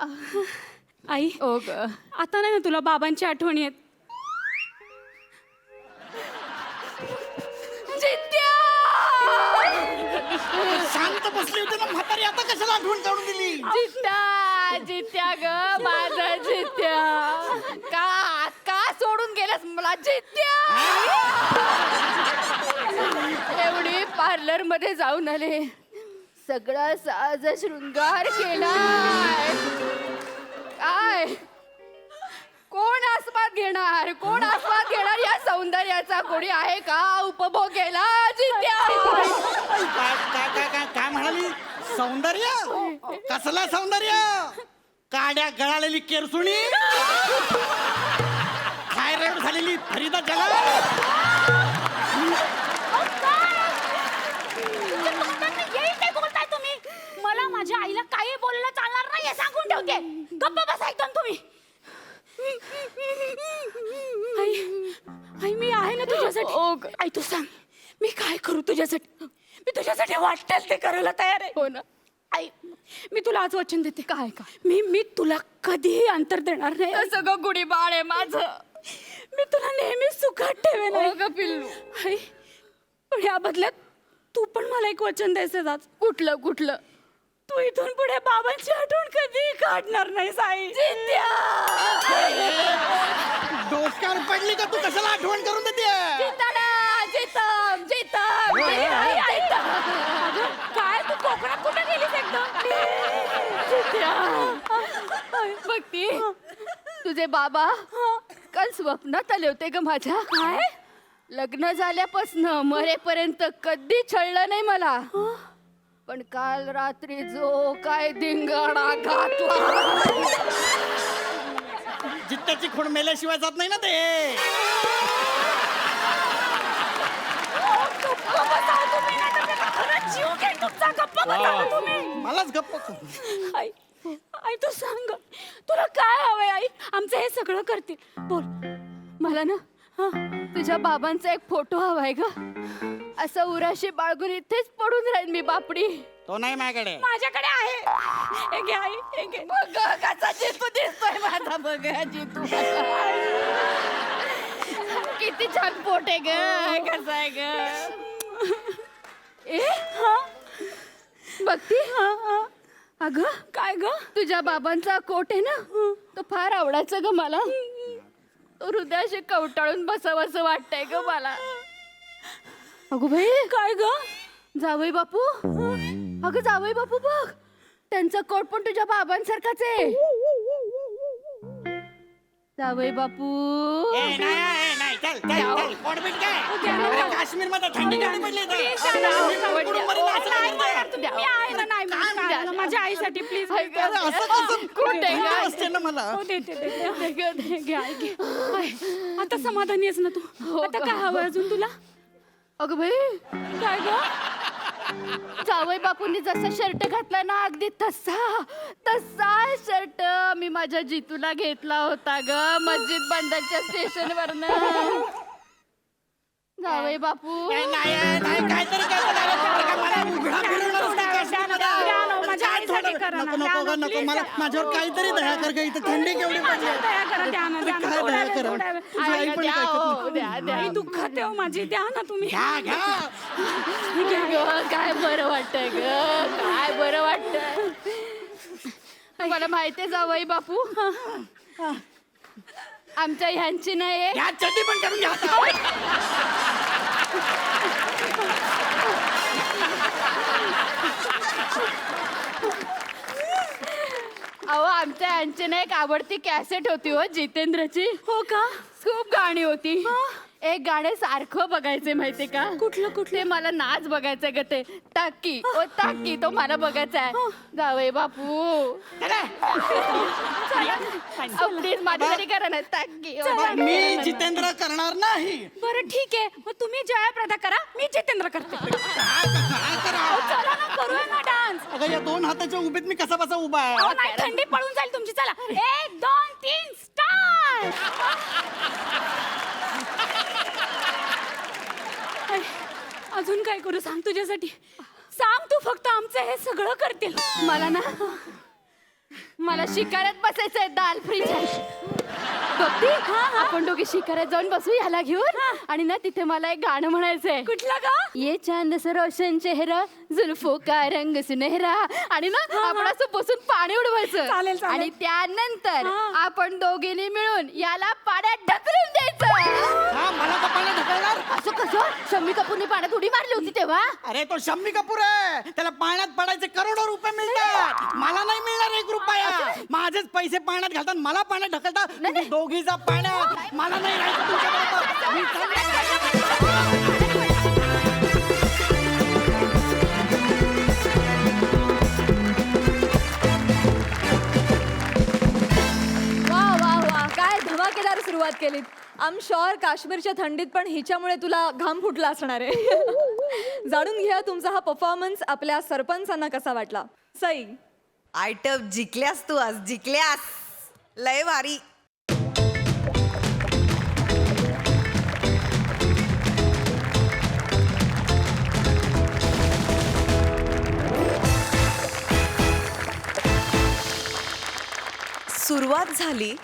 आई हो ग आता नाही ना तुला बाबांची आठवण येत शांत बसली होती ना म्हातारी आता कशाला आठवण काढून दिली जित्या ग माझा जित्या का का सोडून गेलास मला जित्या एवढी पार्लर मध्ये जाऊन आले सगळा साज शृंगार केलाय काय कोण आस्वाद घेणार या सौंदर्याचा कोणी आहे का उपभोग केला जित्या काय म्हणाली सौंदर्य कसला सौंदर्य काड्या गळालेली केरसुणी थायरॉइड झालेली फरीदा जला मला माझ्या आईला काही बोललं चालणार नाही सांगून ठेवते गप्प बसा एकदम तुम्ही आई मी आहे ना तुझ्यासाठी आई तू सांग मी काय करू तुझ्यासाठी मी तुझ्यासाठी वाटेल ते करायला तयार आहे हो ना आई मी तुला आज वचन देते काय का मी तुला कधीही अंतर देणार नाही सगळं गुढी बाळ आहे माझं मी तुला नेहमी सुखात ठेवेन पिल्लू आई पण या बदल्यात तू पण मला एक वचन द्यायचं आज कुठलं तू इथून पुढे बाबांची आठवण कधी काढणार नाही साई डोक्यावर पडली का तू कशाला आठवण करून देते काय तू कोकणात कुठे गेलीस एकदम बघती तुझे बाबा काल स्वप्नात आले होते ग माझ्या काय लग्न झाल्यापासून मरेपर्यंत कधी छळलं नाही मला पण काल रात्री जो काय धिंगाणा घातला जित्याची खूण मेल्याशिवाय जात नाही ना ते मलाच गप्प आई आई तू सांग तुला काय हवंय आई आमचं हे सगळं करतील बोल मला ना तुझ्या बाबांचा एक फोटो हवाय ग असं उराशी बाळगून इथेच पडून राहील मी बापडी तो नाही माझ्याकडे माझ्याकडे आहे हे घे आई हे घे बघ कसा जितू दिसतोय माझा बघ जितू किती छान पोट आहे ग कसा आहे ग ए बघती अगं काय ग तुझ्या बाबांचा कोट आहे ना तो फार आवडायचा ग मला तो हृदयाशी कवटाळून बसावं असं वाटतंय ग मला अगो बाई काय ग जावई बापू अगं जावई बापू बघ त्यांचा कोट पण तुझ्या बाबांसारखाच आहे जावई बापू नाही चल पोटबीट काय काश्मीर मध्ये थंडी केवढी पडली माझ्या आईसाठी प्लीज असते ना मला आता समाधानी आहेस ना तू आता काय हवं अजून तुला अगं बाई काय ग जावई बापूंनी जसा शर्ट घातला ना अगदी तसा शर्ट मी माझ्या जितूला घेतला होता ग मस्जिद बंदरच्या स्टेशन वरनं जावई बापू नको मला माझ्यावर काहीतरी दया कर ग इथं थंडी केवढी पडली काय दया कर तुझी आई पण काय आई दुःखात आहे हो माझी द्या ना तुम्ही काय बरं वाटतंय ग काय बरं वाटतंय तुम्हाला माहितीये जावई बापू आमच्या ह्यांची नाही या चड्डी पण करून घ्या अहो आमच्या यांची ना एक आवडती कॅसेट होती हो जितेंद्रची. हो का? खूप गाणी होती. एक गाणे सारखं बघायचे माहितीये का? कुठलं ते मला नाच बघायचंय ग ते टाकी ओ टाकी तो मला बघायचा आहे. जावई बापू प्लीज माझ्यासाठी करा ना टाकी. मी जितेंद्र करणार नाही. बरं ठीक आहे मग तुम्ही जयाप्रदा करा मी जितेंद्र करते. चला ना करूया ना डान्स. अगं या दोन हाताच्या उभीत मी कसा बसा उभा आहे. हो नाही थंडी पळून जाईल तुमची. चला 1 2 3 स्टार्ट. अजून काय करू सांग तुझ्यासाठी. सांग तू फक्त आमचं हे सगळं करतील. मला शिकाऱ्यात बसायचंय दाल फ्रीज. बघती आपण दोघे शिकाऱ्यात जाऊन बसू याला घेऊन आणि ना तिथे मला एक गाणं म्हणायचंय. कुठलं गा? ये चांद सा रोशन चेहरा जुल्फो का रंग सुनहरा. आणि ना आपण असं बसून पाणी उडवायचं. चालेल. आणि त्यानंतर आपण दोघींनी मिळून याला पाण्यात ढकलून द्यायचं. हा मला तर पाण्यात ढकलणार. असं कसं? शम्मी कपूरने पाण्यात उडी मारली होती तेव्हा. अरे तो शम्मी कपूर आहे. त्याला पाण्यात पडायचे करोडो रुपये मिळतात. मला नाही मिळणार 1 रुपया. माझेच पैसे पाण्यात घालतात मला पाण्यात ढकलतात. तुम्ही दोघी जा पाण्यात. मला नाही राहायचं तुमच्याबरोबर. मी चाललोय. वा वा वा काय धमाकेदार सुरुवात केलीत. आय एम शुअर काश्मीरच्या थंडीत पण हिच्यामुळे तुला घाम फुटला असणार आहे. जाणून घ्या तुमचा हा परफॉर्मन्स आपल्या सरपंचांना कसा वाटला. सई आयटम जिंकल्यास तू आज जिंकल्यास. लय भारी. सुरुवात झाली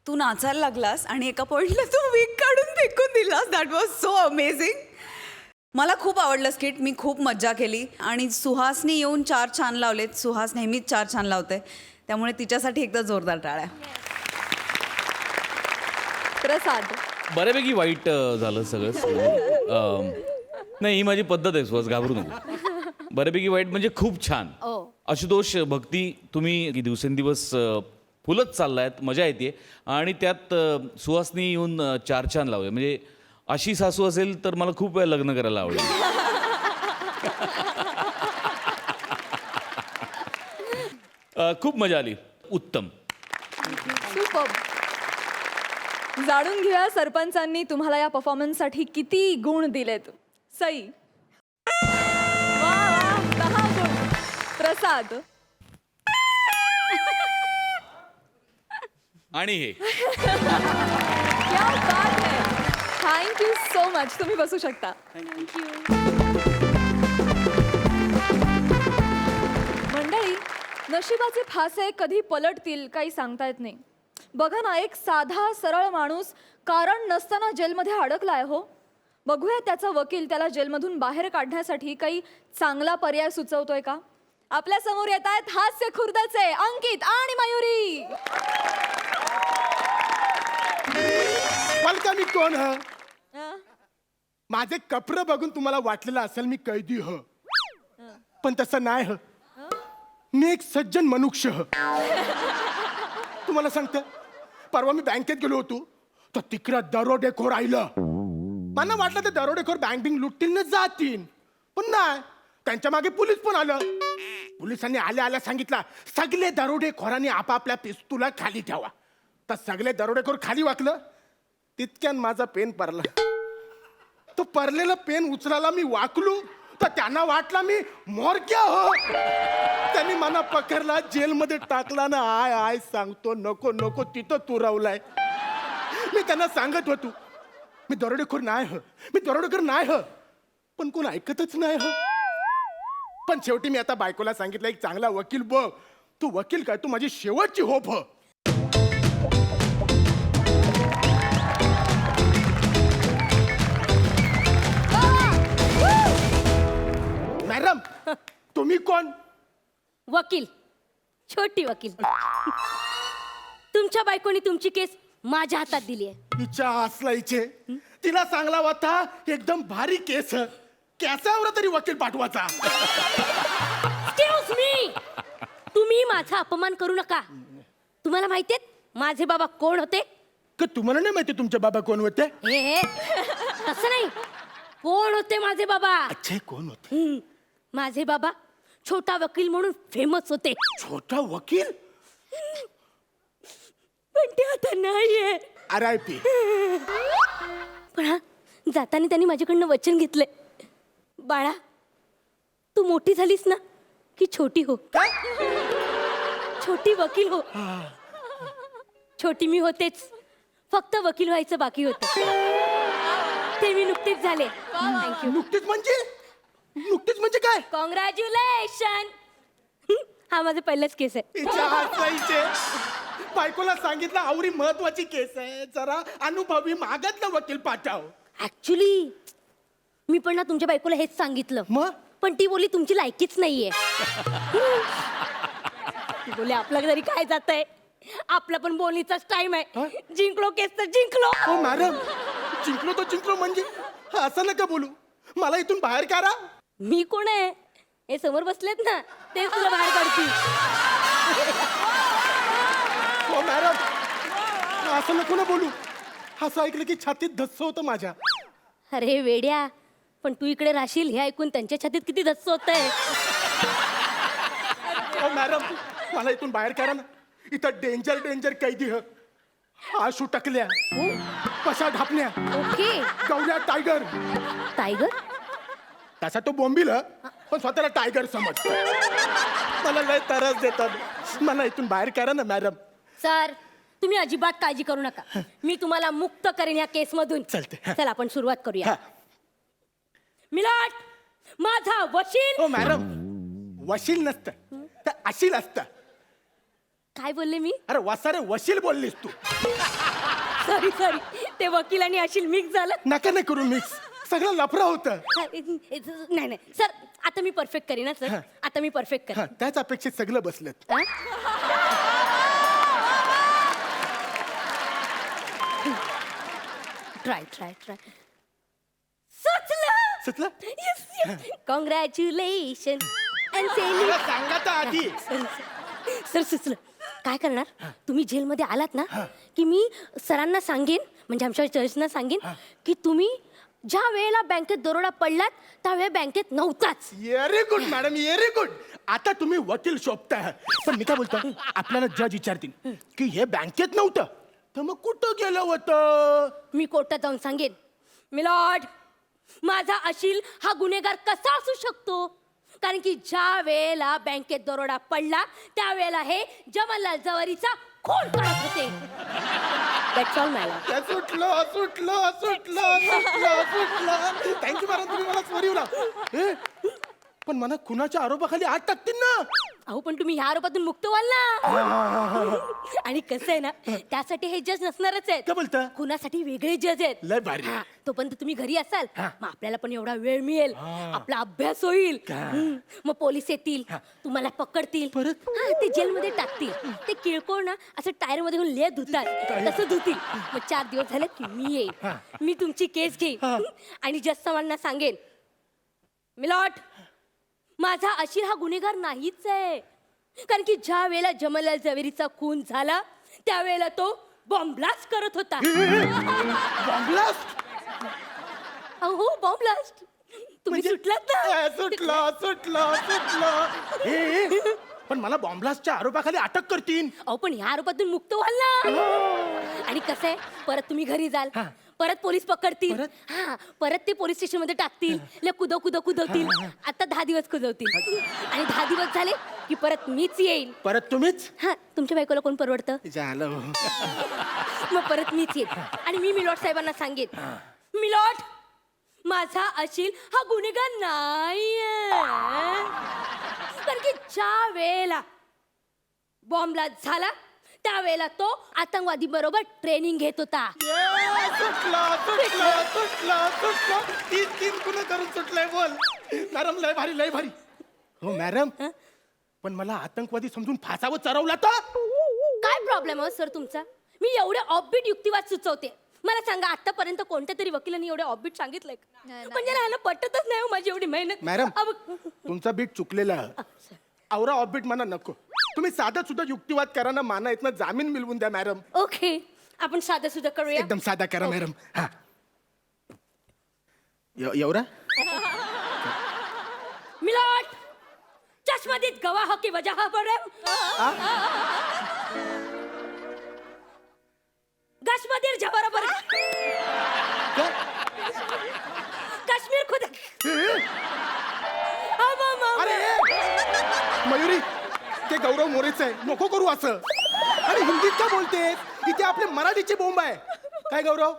तू नाचायला लागलास आणि एका पॉइंटला तू वीक काढून फेकून दिलास. That was so amazing. मला खूप आवडलं स्किट. मी खूप मज्जा केली आणि सुहासनी येऊन 4 छान लावलेत. सुहास नेहमीच 4 छान लावते त्यामुळे तिच्यासाठी एकदा जोरदार टाळ्या. प्रसाद बऱ्यापैकी वाईट झालं सगळं. नाही ही माझी पद्धत आहे सुहास घाबरू नको. बऱ्यापैकी वाईट म्हणजे खूप छान. आशुतोष भक्ती तुम्ही दिवसेंदिवस फुलत चाललायत. मजा येते आणि त्यात सुहासनी येऊन 4 छान लावले. म्हणजे अशी सासू असेल तर मला खूप वेळा लग्न करायला आवडेल. खूप मजा आली. उत्तम. सुपर. जाणून घेऊया सरपंचांनी तुम्हाला या परफॉर्मन्ससाठी किती गुण दिलेत. सई वा वा 10 गुण. प्रसाद आणि हे क्या बात है. Thank you so much. तुम्ही बसू शकता. मंडळी नशिबाचे फासे कधी पलटतील काही सांगता येत नाही. बघा ना एक साधा सरळ माणूस कारण नसताना जेलमध्ये अडकलाय हो. बघूया त्याचा वकील त्याला जेलमधून बाहेर काढण्यासाठी काही चांगला पर्याय सुचवतोय का. आपल्या समोर येत आहेत हास्य खुर्दाचे अंकित आणि मयुरी. का मी कोण ह अं? माझे कपडे बघून तुम्हाला वाटलेलं असेल मी कैदी ह पण तसं नाही ह. मी एक सज्जन मनुष्य ह. तुम्हाला सांगतो परवा मी बँकेत गेलो होतो तर तिकडे दरोडेखोर आईलं. मला वाटलं ते दरोडेखोर बँकिंग लुटतील ना जातील पण नाही त्यांच्या मागे पोलीस पण आलं. पोलिसांनी आल्या आल्या सांगितलं सगळे दरोडेखोरांनी आपापल्या पिस्तुला खाली ठेवा. तर सगळे दरोडेखोर खाली वाकलं. तितक्यान माझा पेन परला. तो परलेला पेन उचलायला मी वाकलो तर त्यांना वाटला मी मोरक्या हो. त्यांनी मला पकडला जेलमध्ये टाकला ना. आय आय सांगतो नको नको तिथं तू रावलाय. मी त्यांना सांगत होतो मी दरोडेखोर नाही ह मी दरोडेखोर नाही ह पण कोण ऐकतच नाही ह. पण शेवटी मी आता बायकोला सांगितलं एक चांगला वकील बघ. तू वकील काय तू माझी शेवटची होप ह. मॅडम तुम्ही कोण. वकील छोटी वकील. तुमच्या बायकोनी तुमची केस माझ्या हातात दिली आहे. तिच्या आसलाईचे तिला चांगला होता एकदम भारी केस. कॅसावर तरी वकील पाठवायचा. Excuse me. तुम्ही तुम्ही माझा अपमान करू नका. तुम्हाला माहितीये माझे बाबा कोण होते? का तुम्हाला नाही माहिती तुमचे बाबा कोण होते? हे तसं नाही, कोण होते माझे बाबा? अच्छे कोण होते? माझे बाबा छोटा वकील म्हणून फेमस होते. छोटा वकील? पण ते आता नाहीये. RIP. पण हा जाताना त्यांनी माझ्याकडनं वचन घेतलंय, बाळा तू मोठी झालीस ना की छोटी हो, छोटी वकील हो. छोटी मी होतेच, फक्त वकील व्हायचं बाकी होतं. ते मी नुकतीच झाले. थँक्यू. नुकतीच म्हणजे काय? कॉंग्रॅच्युलेशन. हा माझा पहिलाच केस आहे. हिच्या हसायचे. बायकोला सांगितलं आवरी महत्वाची केस आहे, जरा अनुभवी मागातला वकील पाठव. ऍक्च्युली मी पण ना तुमच्या बायकोला हेच सांगितलं, मग? पण ती बोली तुमची लायकीच नाहीये. ती बोले आपलं तरी काय जातंय, आपला पण बोलीचाच टाइम आहे. जिंकलो केस तर जिंकलो. हो मॅडम, जिंकलो म्हणजे असं नका बोलू. मला इथून बाहेर काढा. मी कोण आहे? हे समोर बसलेत ना, तेच तुला बाहेर काढतील. हो मॅडम, असं नको ना बोलू. असं ऐकलं की छातीत धस्स होतं माझ्या. अरे वेड्या, पण तू इकडे राहशील हे ऐकून त्यांच्या छातीत किती धस्स होतंय. हो मॅडम, मला इथून बाहेर काढा ना. इथं डेंजर कैदी ह. आशू टकल्या, कशा ढापण्या, ओके. गवल्या टायगर. टायगर? तसा तो बोंबील ह, पण स्वतःला टायगर समज. मला लय त्रास देतात. मला इथून बाहेर काढा ना मॅडम. सर तुम्ही अजिबात काळजी करू नका, मी तुम्हाला मुक्त करेन या केस मधून. चालते. चला आपण सुरुवात करूया. हा. मिलाट माझा वशील. हो मॅडम, वशील नसतं तर अशील असतं. काय बोलले मी? अरे वसारे वशील बोललीस तू. सॉरी ते वकील आणि अशील मिक्स झालं. नका नाही करू मिक्स, सगळं लफडा होतं. नाही सर, आता मी परफेक्ट करीन ना सर. आता मी परफेक्ट हा, करेन. त्याच अपेक्षित सगळं बसलेत. ट्राय सुचलं? कॉंग्रॅच्युलेशन. मला सांगा तर आधी. सर सुचलं. काय करणार, तुम्ही जेलमध्ये आलात ना की मी सरांना सांगेन, म्हणजे आमच्या जजना सांगेन की तुम्ही ज्या वेळेला बँकेत दरोडा पडलात त्यावेळेला बँकेत नव्हताच. Very good madam, very good. आता तुम्ही वकील शोभताय. पण मी काय बोलतो, आपल्याला जज विचारतील की हे बँकेत नव्हतं तर मग कुठं गेलं होतं? मी कोर्टात जाऊन सांगेन, मिलॉर्ड माझा अशील हा गुन्हेगार कसा असू शकतो, कारण की ज्या वेळेला बँकेत दरोडा पडला त्यावेळेला हे जमनलाल जवारीचा खून करत होते. That's all, my lord. सुटलं. थँक्यू मॅडम, तुम्ही मला स्मरिवला. पण मला खुनाच्या आरोपाखाली आत टाकतील ना. अहो पण तुम्ही ह्या आरोपातून मुक्त व्हाल ना. आणि कसं आहे ना, त्यासाठी हे जज नसणारच आहेत. काय बोलता? खुनासाठी वेगळे जज आहेत. लय भारी. हा, तोपर्यंत तुम्ही घरी असाल, मग आपल्याला पण एवढा वेळ मिळेल, आपला अभ्यास होईल. मग पोलीस येतील, तुम्हाला पकडतील, परत? हा, ते जेलमध्ये टाकतील. ते किरकोळ ना असं टायर मध्ये घेऊन ले धुतात, तसं धुतील. मग 4 दिवस झाले की मी येईल, मी तुमची केस घेईन आणि जज साहेबांना सांगेन, मिलॉट माझा अशील हा गुन्हेगार नाहीच आहे, कारण की ज्या वेळेला जमनलाल जवेरीचा खून झाला त्यावेळेला तो बॉम्ब ब्लास्ट करत होता. हो बॉम्ब ब्लास्ट. तुम्ही सुटलात ना. सुटलं. पण मला बॉम्बलास्टच्या आरोपाखाली अटक करतील. अहो पण ह्या आरोपातून मुक्त व्हाल ना. आणि कसं आहे, परत तुम्ही घरी जाल, परत पोलीस पकडतील, हा परत ते पोलीस स्टेशन मध्ये टाकतील, कुदवतील. आता 10 दिवस कुदवतील आणि 10 दिवस झाले की परत मीच येईन. परत तुम्हीच? हा, तुमच्या बायकोला कोण परवडतं? झालं. मग परत मीच येईन आणि मी मिलॉट साहेबांना सांगेन, मिलॉट माझा अशील हा गुन्हेगार नाहीये, कारण की ज्या वेळेला बॉम्ब ब्लास्ट झाला त्यावेळेला तो आतंकवादी बरोबर ट्रेनिंग घेत होता. सुटलं. 3 गुन्हे करून सुटलंय. बोल मॅडम, लय भारी. हो मॅडम, पण मला आतंकवादी समजून फासावर चढवला तर? काय प्रॉब्लेम आहे सर तुमचा? मी एवढे ऑफबीट युक्तिवाद सुचवते. मला सांगा, आतापर्यंत कोणत्या तरी वकिलांनी एवढे ऑफबीट सांगितलंय का? म्हणजे ह्याला पटतच नाही हो माझी एवढी मेहनत. मॅडम, तुमचा बीट चुकलेला आहे. आवरा ऑफबीट मला नको. तुम्ही साधा सुद्धा युक्तिवाद करा ना, माना इथनं जामीन मिळवून द्या मॅडम. ओके आपण साधं सुद्धा करूया. एकदम साधा करा मॅडम. हा एवढा मिलोट चश्मदीद गवाह की वजह पर गश्मदीर जबरबर काश्मीर खुद अरे मयुरी, ते गौरव मोरेच आहे, नको करू असं. अरे हिंदीत का बोलते, इथे आपले मराठीची बोंब आहे. काय गौरव?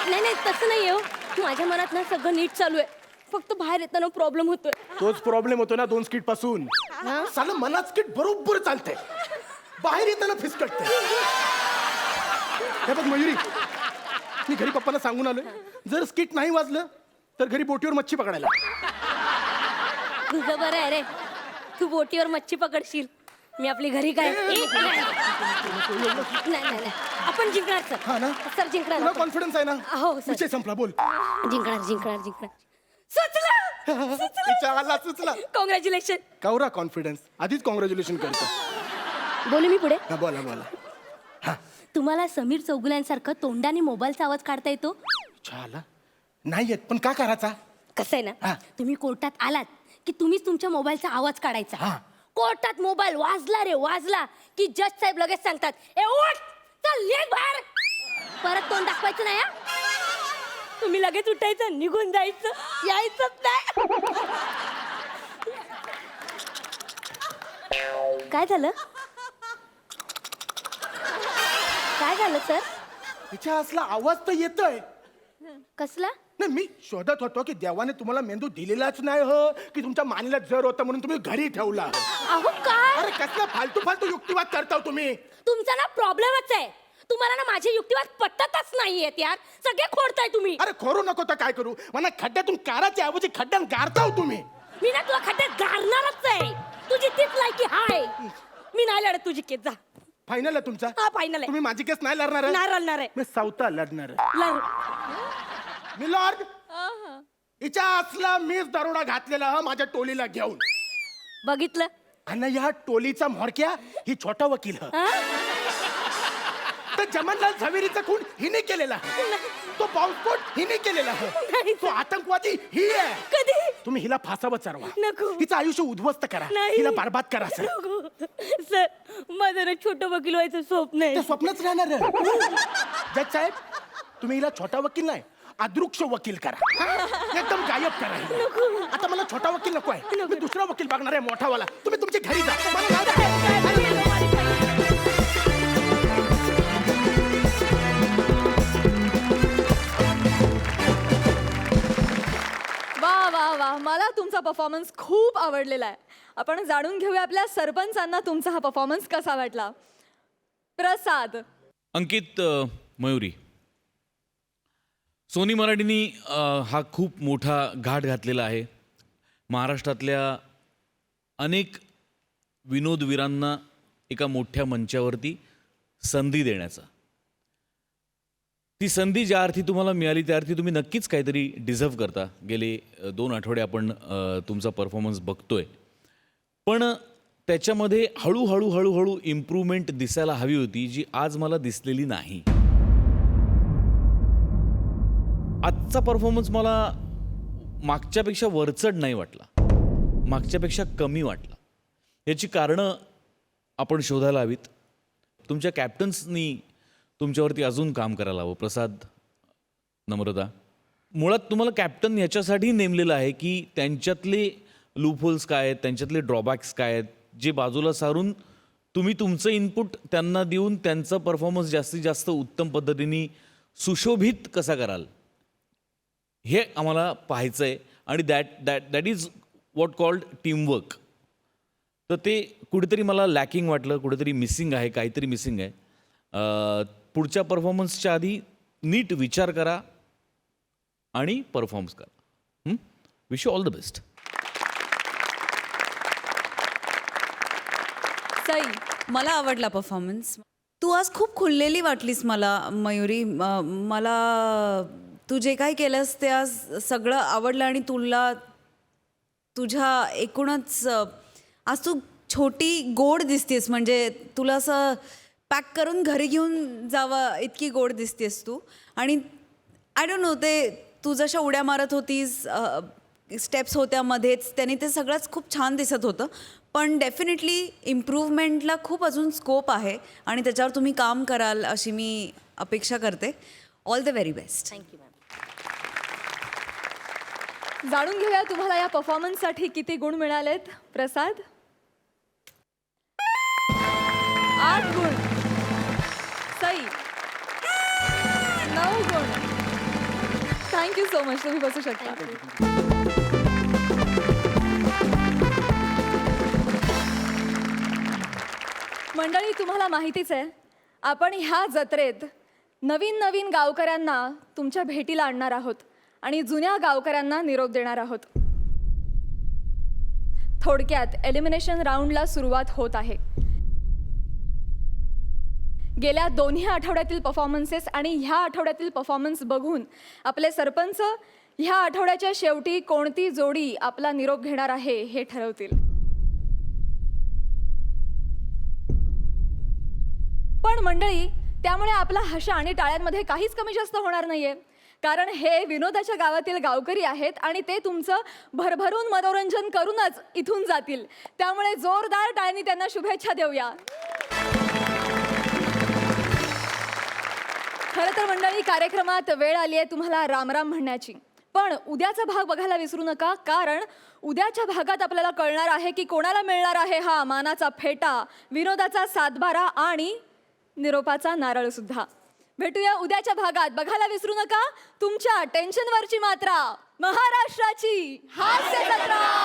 नाही नाही तसं नाही हो. माझ्या मनात ना सगळं नीट चालू आहे, फक्त बाहेर येताना प्रॉब्लेम होतोय. तोच प्रॉब्लेम होतो ना 2 स्किट पासून. साला मनात स्किट बरोबर चालते, बाहेर येताना फिसकटते. हे बघ मयुरी, मी घरी पप्पांना सांगून आलोय, जर स्किट नाही वाजलं तर घरी बोटीवर मच्छी पकडायला. तुझं बरं आहे रे, तू बोटीवर मच्छी पकडशील, मी आपली घरी काय नाही नाही आपण जिंकणार हा ना? सर. सर जिंकणार तुला कॉन्फिडन्स आहे ना? हो, सर. विषय संपला, बोल. जिंकणार जिंकणार जिंकणार. सुचलं विचारायला सुचला. कॉंग्रॅच्युलेशन. कवरा कॉन्फिडन्स, आधीच कॉंग्रॅच्युलेशन करतो. बोलू मी पुढे. हा, बोला बोला. तुम्हाला समीर चौगुल्यांसारखं तोंडाने मोबाईलचा आवाज काढता येतो? छाला नाही येत, पण का करायचा? कसं आहे हा. ना, तुम्ही कोर्टात आलात की तुम्हीच तुमच्या मोबाईलचा आवाज काढायचा. हा. कोर्टात मोबाईल वाजला रे वाजला की जज साहेब लगेच सांगतात, ए उठ चल निघ बाहेर. परत तोंड दाखवायचं नाही हा. तुम्ही लगेच उठायचं, निघून जायचं, यायचंच नाही. काय झालं? काय झालं सर? तिच्या असला आवाज तर येतोय. कसला? नाही, मी शोधत होतो की देवाने तुम्हाला मेंदू दिलेलाच नाही हो, की तुमच्या मानेला जर होता म्हणून तुम्ही घरी ठेवला. अहो काय अरे कसला फालतू फालतू युक्तिवाद करता हो तुम्ही. तुमचा ना प्रॉब्लेमच आहे. तुम्हाला ना माझे युक्तिवाद पटतच नाहीयेत यार. सगळे खोडताय तुम्ही. अरे खोरू नको तर काय करू, मला खड्ड्यातून काराच्या ऐवजी खड्ड्यात गारता हो तुम्ही. मी ना तुला खड्ड्यात गारणारच आहे. तुझी तीच लायकी हाय. मी नाही लढत तुझी केस. जा. फायनल आहे तुमचा? हा फायनल आहे. तुम्ही माझी केस नाही लढणार आहे? नाही लढणार आहे. मी सावता लढणार आहे. लढ. मी लॉर्ड, हिच्या असला मीच दरोडा घातलेला हा माझ्या टोलीला घेऊन. बघितलं? आणि या टोलीचा म्होरक्या ही छोटा वकील ह. हा? तर जमनलाल झवेरीचा खून हिने केलेला, तो बॉम्बस्फोट हिने केलेला, नाही. तो आतंकवादी ही आहे. कधी? तुम्ही हिला फासावं चरवा, नको. हिचं आयुष्य उद्ध्वस्त करा, नाही. हिला बरबाद करा सर. नको. सर माझं ना छोटं वकील व्हायचं स्वप्न ते आहे. स्वप्नच राहणार आहे. जज साहेब, तुम्ही हिला छोटा वकील नाही, अदृक्ष वकील करा, एकदम गायब करा हिला. आता मला छोटा वकील नको आहे, मी दुसरा वकील बघणार आहे, मोठावाला. तुम्ही तुमच्या घरी जा. मला नाही वा वा वा, मला तुमचा परफॉर्मन्स खूप आवडलेला आहे. आपण जाणून घेऊया आपल्या सरपंचांना तुमचा हा परफॉर्मन्स कसा वाटला. प्रसाद. अंकित, मयुरी, सोनी मराठीनी हा खूप मोठा घाट घातलेला आहे. महाराष्ट्रातल्या अनेक विनोदवीरांना एका मोठ्या मंचावरती संधी देण्याचा. ती संधी ज्या अर्थी तुम्हाला मिळाली त्या अर्थी तुम्ही नक्कीच काहीतरी डिझर्व करता. गेले 2 आठवडे आपण तुमचा परफॉर्मन्स बघतोय, पण त्याच्यामध्ये हळूहळू हळूहळू इम्प्रूव्हमेंट दिसायला हवी होती, जी आज मला दिसलेली नाही. आजचा परफॉर्मन्स मला मागच्यापेक्षा वरचढ नाही वाटला, मागच्यापेक्षा कमी वाटला. याची कारणं आपण शोधायला हवीत. तुमच्या कॅप्टन्सनी तुमच्यावरती अजून काम करायला हवं. प्रसाद, नम्रता, मुळात तुम्हाला कॅप्टन ह्याच्यासाठी नेमलेलं आहे की त्यांच्यातले लूपहोल्स काय आहेत, त्यांच्यातले ड्रॉबॅक्स काय आहेत, जे बाजूला सारून तुम्ही तुमचं इनपुट त्यांना देऊन त्यांचा परफॉर्मन्स जास्तीत जास्त उत्तम पद्धतीने सुशोभित कसा कराल हे आम्हाला पाहायचं आहे. आणि that is what called teamwork. तर ते कुठेतरी मला लॅकिंग वाटलं, कुठेतरी मिसिंग आहे, काहीतरी मिसिंग आहे. पुढच्या परफॉर्मन्सच्या आधी नीट विचार करा आणि परफॉर्म्स करा. Wish you all the best. Sai. मला आवडला परफॉर्मन्स. तू आज खूप खुललेली वाटलीस मला मयुरी. मला तू जे काही केलंस ते आज सगळं आवडलं आणि तुला तुझ्या एकूणच आज तू छोटी गोड दिसतेस, म्हणजे तुला असं पॅक करून घरी घेऊन जावं इतकी गोड दिसतेस तू. आणि आय डोंट नो, ते तू जशा उड्या मारत होतीस, स्टेप्स होत्या मध्येच, त्याने ते सगळंच खूप छान दिसत होतं. पण डेफिनेटली इम्प्रूव्हमेंटला खूप अजून स्कोप आहे आणि त्याच्यावर तुम्ही काम कराल अशी मी अपेक्षा करते. All the very best. Thank you ma'am. जाणून घेऊया तुम्हाला या परफॉर्मन्ससाठी किती गुण मिळालेत. प्रसाद, 8 गुण. सई, 9 गुण. Thank you so much. तुम्ही बसू शकता. मंडळी, तुम्हाला माहितीच आहे, आपण ह्या जत्रेत नवीन नवीन गावकऱ्यांना तुमच्या भेटीला आणणार आहोत आणि जुन्या गावकऱ्यांना निरोप देणार आहोत. थोडक्यात एलिमिनेशन राऊंडला सुरुवात होत आहे. गेल्या दोन्ही आठवड्यातील परफॉर्मन्सेस आणि ह्या आठवड्यातील परफॉर्मन्स बघून आपले सरपंच ह्या आठवड्याच्या शेवटी कोणती जोडी आपला निरोप घेणार आहे हे ठरवतील. पण मंडळी, त्यामुळे आपला हशा आणि टाळ्यांमध्ये काहीच कमी जास्त होणार नाहीये, कारण हे विनोदाच्या गावातील गावकरी आहेत आणि ते तुमचं भरभरून मनोरंजन करूनच इथून जातील. त्यामुळे जोरदार टाळ्यांनी त्यांना शुभेच्छा देऊया. खरं तर मंडळी, कार्यक्रमात वेळ आली आहे तुम्हाला रामराम म्हणण्याची. पण उद्याचा भाग बघायला विसरू नका, कारण उद्याच्या भागात आपल्याला कळणार आहे की कोणाला मिळणार आहे हा मानाचा फेटा, विनोदाचा सातबारा आणि निरोपाचा नारळ सुद्धा. भेटूया उद्याच्या भागात. बघायला विसरू नका तुमच्या टेन्शनवरची मात्रा, महाराष्ट्राची हास्य जत्रा.